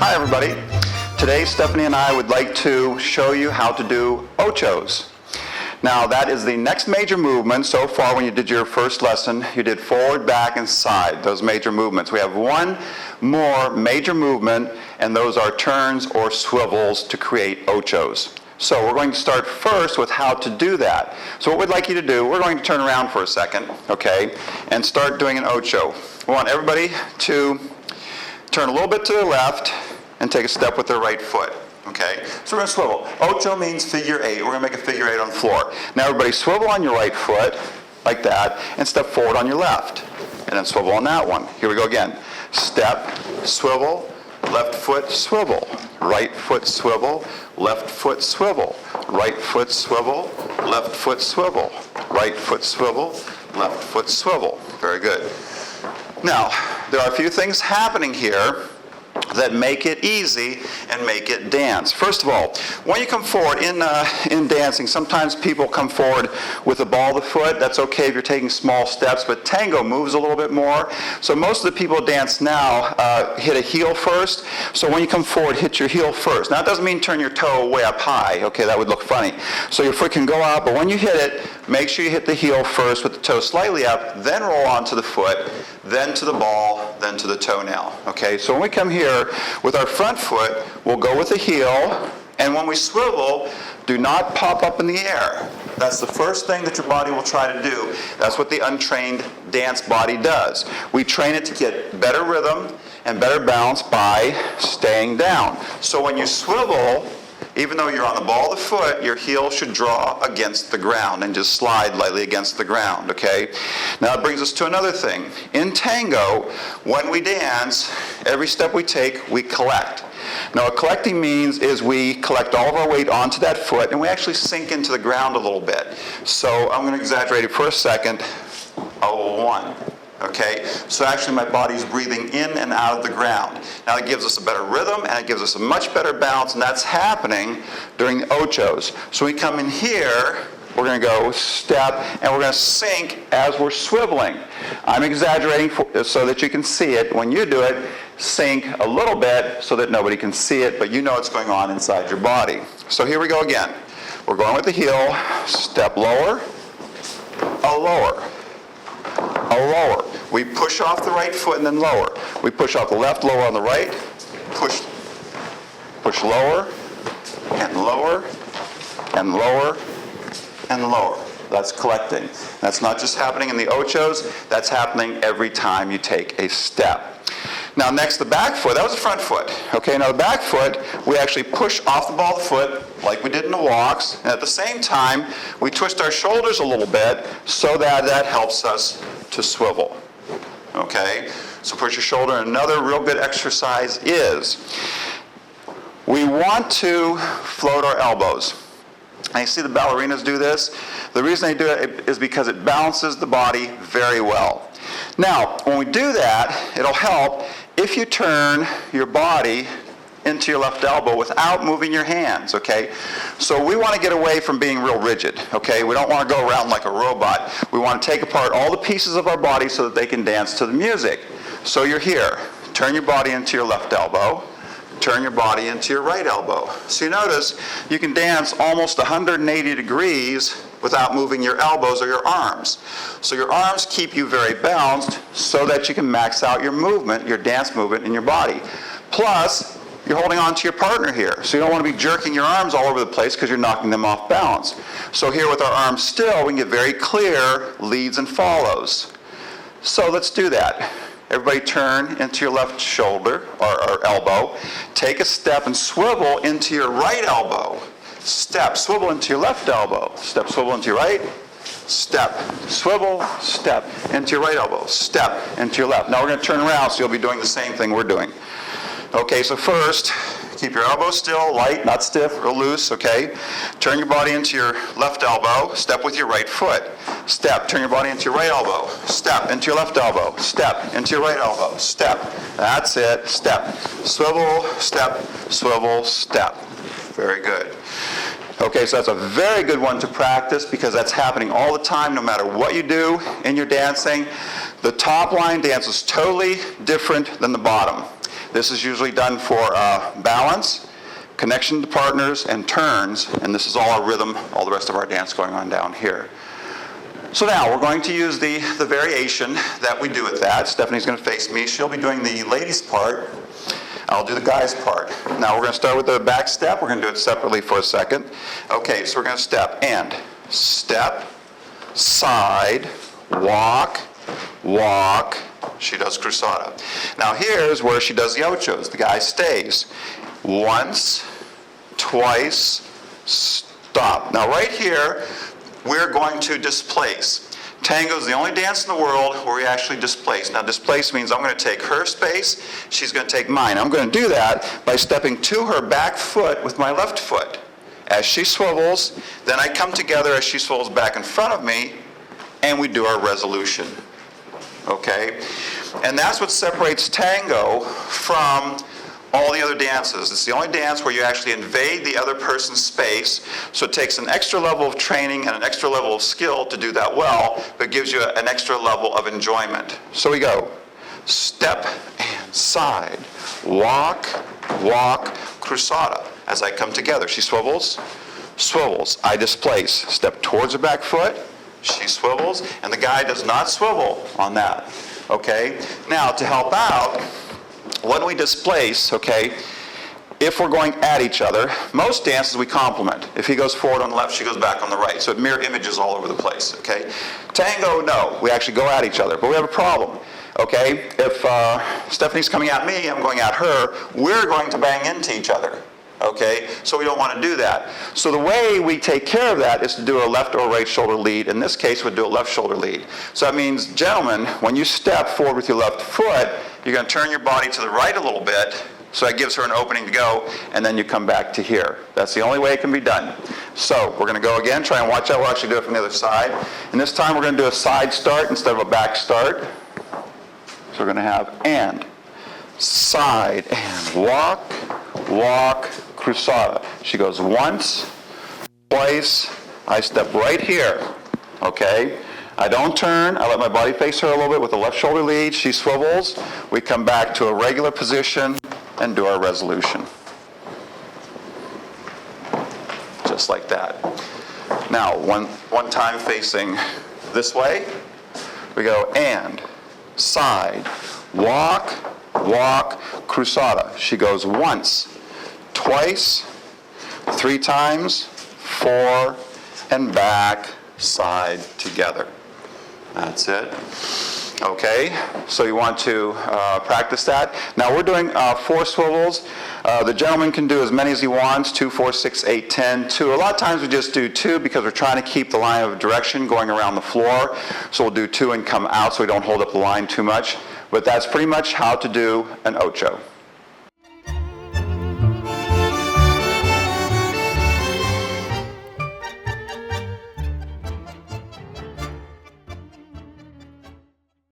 Hi everybody. Today Stephanie and I would like to show you how to do ochos. Now that is the next major movement. So far when you did your first lesson, you did forward, back, and side, those major movements. We have one more major movement, and those are turns or swivels to create ochos. So we're going to start first with how to do that. So what we'd like you to do, we're going to turn around for a second, okay, and start doing an ocho. We want everybody to turn a little bit to the left and take a step with their right foot. Okay, so we're going to swivel. Ocho means figure eight. We're going to make a figure eight on the floor. Now everybody swivel on your right foot, like that, and step forward on your left. And then swivel on that one. Here we go again. Step, swivel, left foot, swivel. Right foot, swivel, left foot, swivel. Right foot, swivel, left foot, swivel. Right foot, swivel, left foot, swivel. Very good. Now, there are a few things happening here that make it easy and make it dance. First of all, when you come forward in dancing, sometimes people come forward with a ball of the foot. That's okay if you're taking small steps, but tango moves a little bit more. So most of the people dance now hit a heel first. So when you come forward, hit your heel first. Now, it doesn't mean turn your toe way up high. Okay, that would look funny. So your foot can go out, but when you hit it, make sure you hit the heel first with the toe slightly up, then roll onto the foot, then to the ball, then to the toenail. Okay, so when we come here with our front foot, we'll go with the heel, and when we swivel, do not pop up in the air. That's the first thing that your body will try to do. That's what the untrained dance body does. We train it to get better rhythm and better balance by staying down. So when you swivel, even though you're on the ball of the foot, your heel should draw against the ground and just slide lightly against the ground, okay? Now it brings us to another thing. In tango, when we dance, every step we take, we collect. Now what collecting means is we collect all of our weight onto that foot and we actually sink into the ground a little bit. So I'm going to exaggerate it for a second. Oh, one. Okay, so actually my body's breathing in and out of the ground. Now it gives us a better rhythm and it gives us a much better balance, and that's happening during the ochos. So we come in here, we're going to go step, and we're going to sink as we're swiveling. I'm exaggerating so that you can see it. When you do it, sink a little bit so that nobody can see it, but you know what's going on inside your body. So here we go again. We're going with the heel, step lower, a lower. A lower. We push off the right foot and then lower. We push off the left, lower on the right. Push lower, and lower, and lower, and lower. That's collecting. That's not just happening in the ochos. That's happening every time you take a step. Now next, the back foot. That was the front foot. Okay, now the back foot, we actually push off the ball of the foot like we did in the walks. And at the same time, we twist our shoulders a little bit so that helps us to swivel. Okay, so push your shoulder. Another real good exercise is we want to float our elbows. And you see the ballerinas do this. The reason they do it is because it balances the body very well. Now, when we do that, it'll help if you turn your body into your left elbow without moving your hands, okay? So we want to get away from being real rigid, okay? We don't want to go around like a robot. We want to take apart all the pieces of our body so that they can dance to the music. So you're here. Turn your body into your left elbow. Turn your body into your right elbow. So you notice you can dance almost 180 degrees without moving your elbows or your arms. So your arms keep you very balanced so that you can max out your movement, your dance movement in your body. Plus, you're holding on to your partner here. So you don't want to be jerking your arms all over the place because you're knocking them off balance. So here with our arms still, we can get very clear leads and follows. So let's do that. Everybody turn into your left shoulder or elbow. Take a step and swivel into your right elbow. Step, swivel into your left elbow. Step, swivel into your right. Step, swivel, step into your right elbow. Step into your left. Now we're going to turn around so you'll be doing the same thing we're doing. Okay, so first, keep your elbow still, light, not stiff, real loose, okay? Turn your body into your left elbow. Step with your right foot. Step, turn your body into your right elbow. Step into your left elbow. Step into your right elbow. Step. That's it. Step. Swivel, step, swivel, step. Very good. Okay, so that's a very good one to practice because that's happening all the time no matter what you do in your dancing. The top line dance is totally different than the bottom. This is usually done for balance, connection to partners, and turns, and this is all our rhythm, all the rest of our dance going on down here. So now we're going to use the variation that we do with that. Stephanie's going to face me. She'll be doing the ladies' part. I'll do the guys' part. Now we're going to start with the back step. We're going to do it separately for a second. Okay, so we're going to step and step, side, walk, walk. She does cruzada. Now here's where she does the ochos. The guy stays. Once, twice, stop. Now right here, we're going to displace. Tango is the only dance in the world where we actually displace. Now displace means I'm going to take her space, she's going to take mine. I'm going to do that by stepping to her back foot with my left foot. As she swivels, then I come together as she swivels back in front of me, and we do our resolution. Okay? And that's what separates tango from all the other dances. It's the only dance where you actually invade the other person's space, so it takes an extra level of training and an extra level of skill to do that well, but gives you an extra level of enjoyment. So we go step and side, walk, walk, cruzada. As I come together, she swivels, swivels, I displace, step towards her back foot, she swivels, and the guy does not swivel on that. Okay? Now to help out, when we displace, okay, if we're going at each other, most dances we complement. If he goes forward on the left, she goes back on the right. So it mirror images all over the place, okay? Tango, no, we actually go at each other, but we have a problem, okay? If Stephanie's coming at me, I'm going at her, we're going to bang into each other, okay? So we don't want to do that. So the way we take care of that is to do a left or right shoulder lead. In this case, we'd do a left shoulder lead. So that means, gentlemen, when you step forward with your left foot, you're going to turn your body to the right a little bit, so that gives her an opening to go, and then you come back to here. That's the only way it can be done. So we're going to go again, try and watch out. We'll actually do it from the other side. And this time we're going to do a side start instead of a back start. So we're going to have and, side, and walk, walk, cruzada. She goes once, twice, I step right here, okay? I don't turn, I let my body face her a little bit with the left shoulder lead, she swivels, we come back to a regular position and do our resolution. Just like that. Now, one time facing this way, we go and, side, walk, walk, cruzada. She goes once, twice, 3 times, 4, and back, side, together. That's it. Okay, so you want to practice that. Now we're doing 4 swivels. The gentleman can do as many as he wants, 2, 4, 6, 8, 10, 2. A lot of times we just do 2 because we're trying to keep the line of direction going around the floor. So we'll do 2 and come out so we don't hold up the line too much. But that's pretty much how to do an ocho.